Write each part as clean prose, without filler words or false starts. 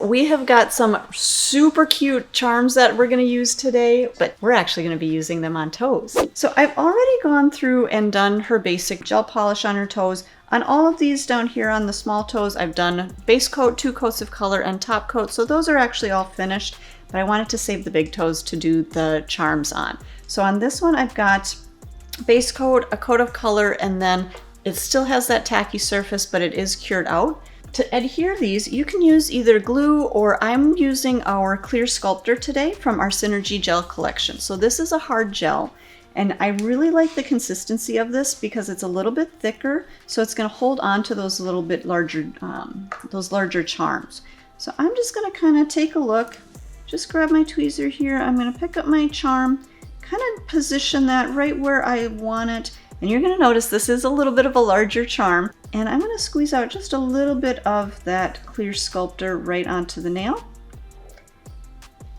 We have got some super cute charms that we're going to use today, but we're actually going to be using them on toes. So I've already gone through and done her basic gel polish on her toes. On all of these down here on the small toes, I've done base coat, 2 coats of color, and top coat. So those are actually all finished, but I wanted to save the big toes to do the charms on. So on this one, I've got base coat, a coat of color, and then it still has that tacky surface, but it is cured out. To adhere these, you can use either glue, or I'm using our clear Sculptor today from our Synergy Gel collection. So this is a hard gel, and I really like the consistency of this because it's a little bit thicker, so it's going to hold on to those little bit larger, larger charms. So I'm just going to kind of take a look, just grab my tweezer here. I'm going to pick up my charm, kind of position that right where I want it. And you're going to notice this is a little bit of a larger charm. And I'm going to squeeze out just a little bit of that clear Sculptor right onto the nail.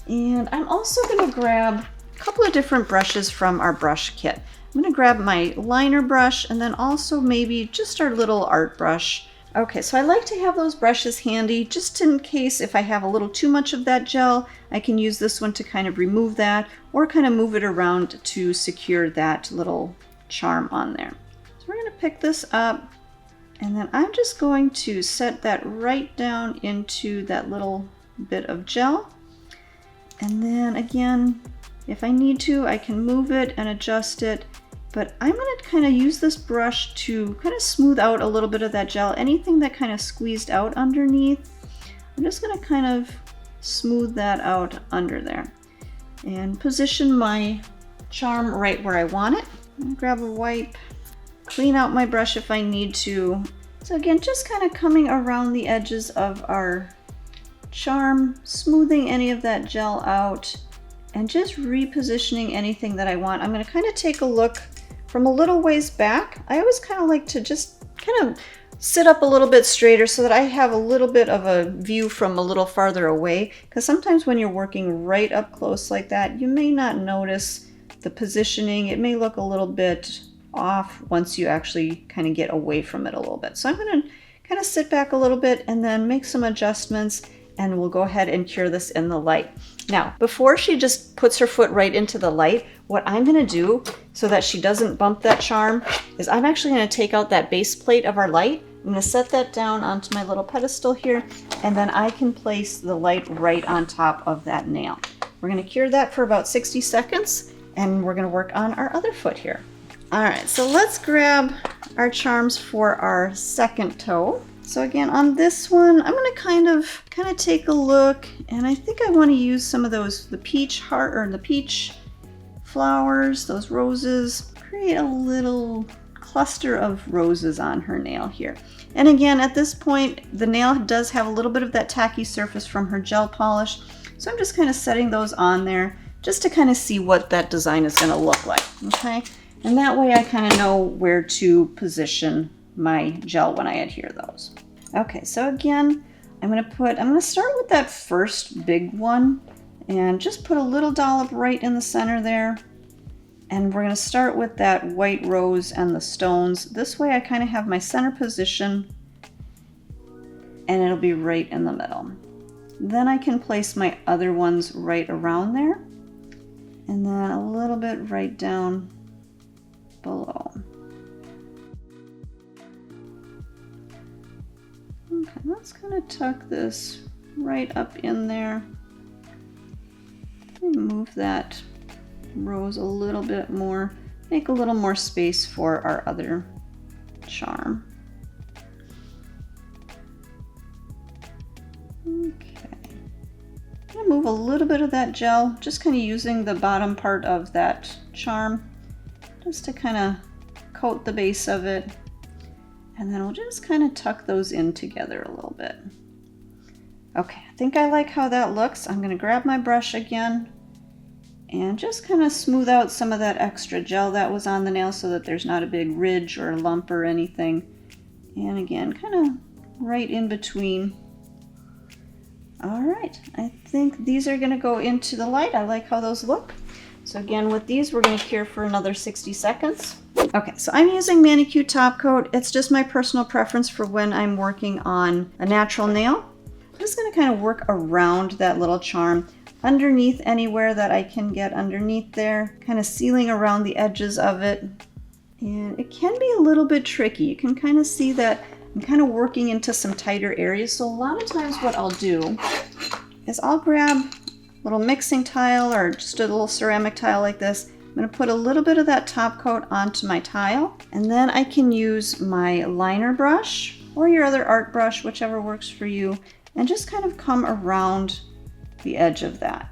And I'm also going to grab a couple of different brushes from our brush kit. I'm going to grab my liner brush and then also maybe just our little art brush. Okay, so I like to have those brushes handy just in case if I have a little too much of that gel, I can use this one to kind of remove that or kind of move it around to secure that little charm on there. So we're going to pick this up, and then I'm just going to set that right down into that little bit of gel. And then again, if I need to, I can move it and adjust it, but I'm going to kind of use this brush to kind of smooth out a little bit of that gel. Anything that kind of squeezed out underneath, I'm just going to kind of smooth that out under there and position my charm right where I want it. Grab a wipe, clean out my brush if I need to. So again, just kind of coming around the edges of our charm, smoothing any of that gel out, and just repositioning anything that I want. I'm going to kind of take a look from a little ways back. I always kind of like to just kind of sit up a little bit straighter so that I have a little bit of a view from a little farther away, because sometimes when you're working right up close like that, you may not notice the positioning. It may look a little bit off once you actually kind of get away from it a little bit. So I'm going to kind of sit back a little bit and then make some adjustments, and we'll go ahead and cure this in the light. Now, before she just puts her foot right into the light, what I'm going to do so that she doesn't bump that charm is I'm actually going to take out that base plate of our light. I'm going to set that down onto my little pedestal here, and then I can place the light right on top of that nail. We're going to cure that for about 60 seconds. And we're going to work on our other foot here. All right, so let's grab our charms for our second toe. So again, on this one, I'm going to kind of take a look, and I think I want to use some of the peach heart or the peach flowers, those roses. Create a little cluster of roses on her nail here. And again, at this point, the nail does have a little bit of that tacky surface from her gel polish. So I'm just kind of setting those on there, just to kind of see what that design is going to look like, okay? And that way I kind of know where to position my gel when I adhere those. Okay, so again, I'm going to start with that first big one and just put a little dollop right in the center there. And we're going to start with that white rose and the stones. This way I kind of have my center position, and it'll be right in the middle. Then I can place my other ones right around there. And then a little bit right down below. Okay, let's kind of tuck this right up in there. And move that rose a little bit more. Make a little more space for our other charm. Okay. I'm going to move a little bit of that gel, just kind of using the bottom part of that charm just to kind of coat the base of it. And then we'll just kind of tuck those in together a little bit. Okay, I think I like how that looks. I'm going to grab my brush again and just kind of smooth out some of that extra gel that was on the nail so that there's not a big ridge or a lump or anything. And again, kind of right in between. All right, I think these are going to go into the light. I like how those look. So again, with these, we're going to cure for another 60 seconds. Okay, so I'm using ManiQ Top Coat. It's just my personal preference for when I'm working on a natural nail. just going to kind of work around that little charm, underneath anywhere that I can get underneath there, kind of sealing around the edges of it. And it can be a little bit tricky. You can kind of see that I'm kind of working into some tighter areas. So a lot of times what I'll do is I'll grab a little mixing tile or just a little ceramic tile like this. I'm going to put a little bit of that top coat onto my tile, and then I can use my liner brush or your other art brush, whichever works for you, and just kind of come around the edge of that.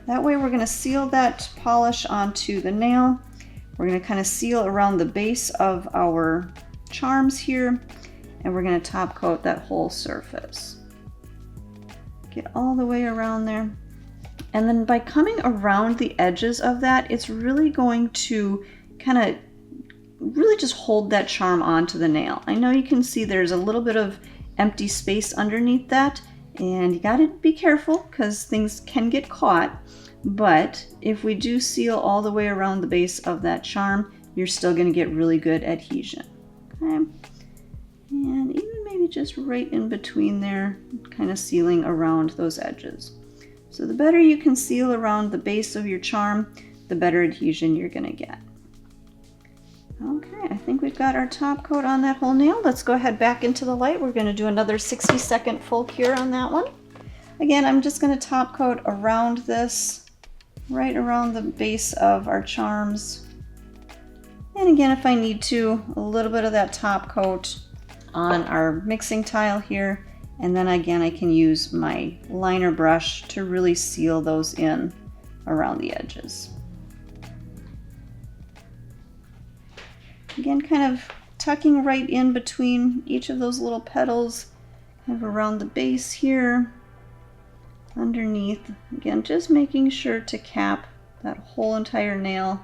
That way we're going to seal that polish onto the nail. We're going to kind of seal around the base of our charms here, and we're going to top coat that whole surface. Get all the way around there. And then by coming around the edges of that, it's really going to kind of really just hold that charm onto the nail. I know you can see there's a little bit of empty space underneath that, and you got to be careful because things can get caught. But if we do seal all the way around the base of that charm, you're still going to get really good adhesion. Okay? And even maybe just right in between there, kind of sealing around those edges. So the better you can seal around the base of your charm, the better adhesion you're going to get. Okay, I think we've got our top coat on that whole nail. Let's go ahead back into the light. We're going to do another 60-second full cure on that one. Again, I'm just going to top coat around this, right around the base of our charms. And again, if I need to, a little bit of that top coat on our mixing tile here. And then again, I can use my liner brush to really seal those in around the edges. Again, kind of tucking right in between each of those little petals, kind of around the base here, underneath. Again, just making sure to cap that whole entire nail.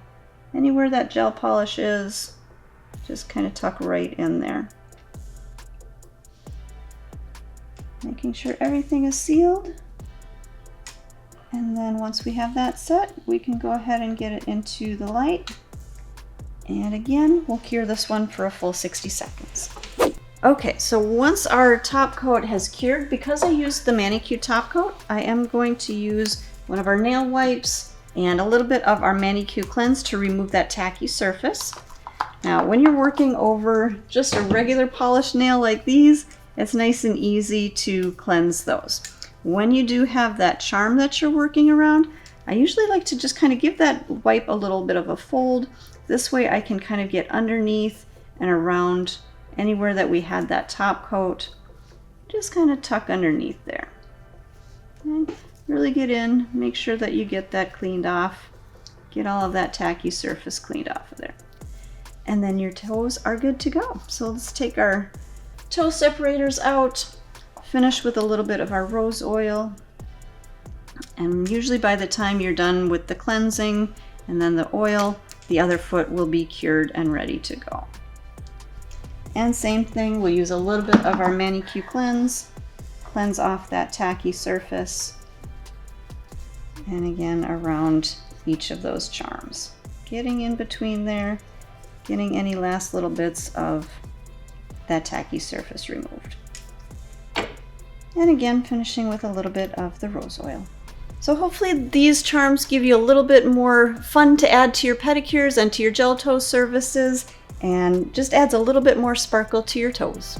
Anywhere that gel polish is, just kind of tuck right in there. Making sure everything is sealed. And then once we have that set, we can go ahead and get it into the light. And again, we'll cure this one for a full 60 seconds. Okay, so once our top coat has cured, because I used the ManiQ Top Coat, I am going to use one of our nail wipes and a little bit of our ManiQ Cleanse to remove that tacky surface. Now, when you're working over just a regular polished nail like these, it's nice and easy to cleanse those. When you do have that charm that you're working around, I usually like to just kind of give that wipe a little bit of a fold. This way I can kind of get underneath and around anywhere that we had that top coat. Just kind of tuck underneath there. And really get in, make sure that you get that cleaned off. Get all of that tacky surface cleaned off of there. And then your toes are good to go. So let's take our toe separators out, finish with a little bit of our rose oil, and usually by the time you're done with the cleansing and then the oil, the other foot will be cured and ready to go. And same thing, we'll use a little bit of our ManiQ cleanse off that tacky surface, and again around each of those charms, getting in between there, getting any last little bits of that tacky surface removed. And again, finishing with a little bit of the rose oil. So hopefully these charms give you a little bit more fun to add to your pedicures and to your gel toe services, and just adds a little bit more sparkle to your toes.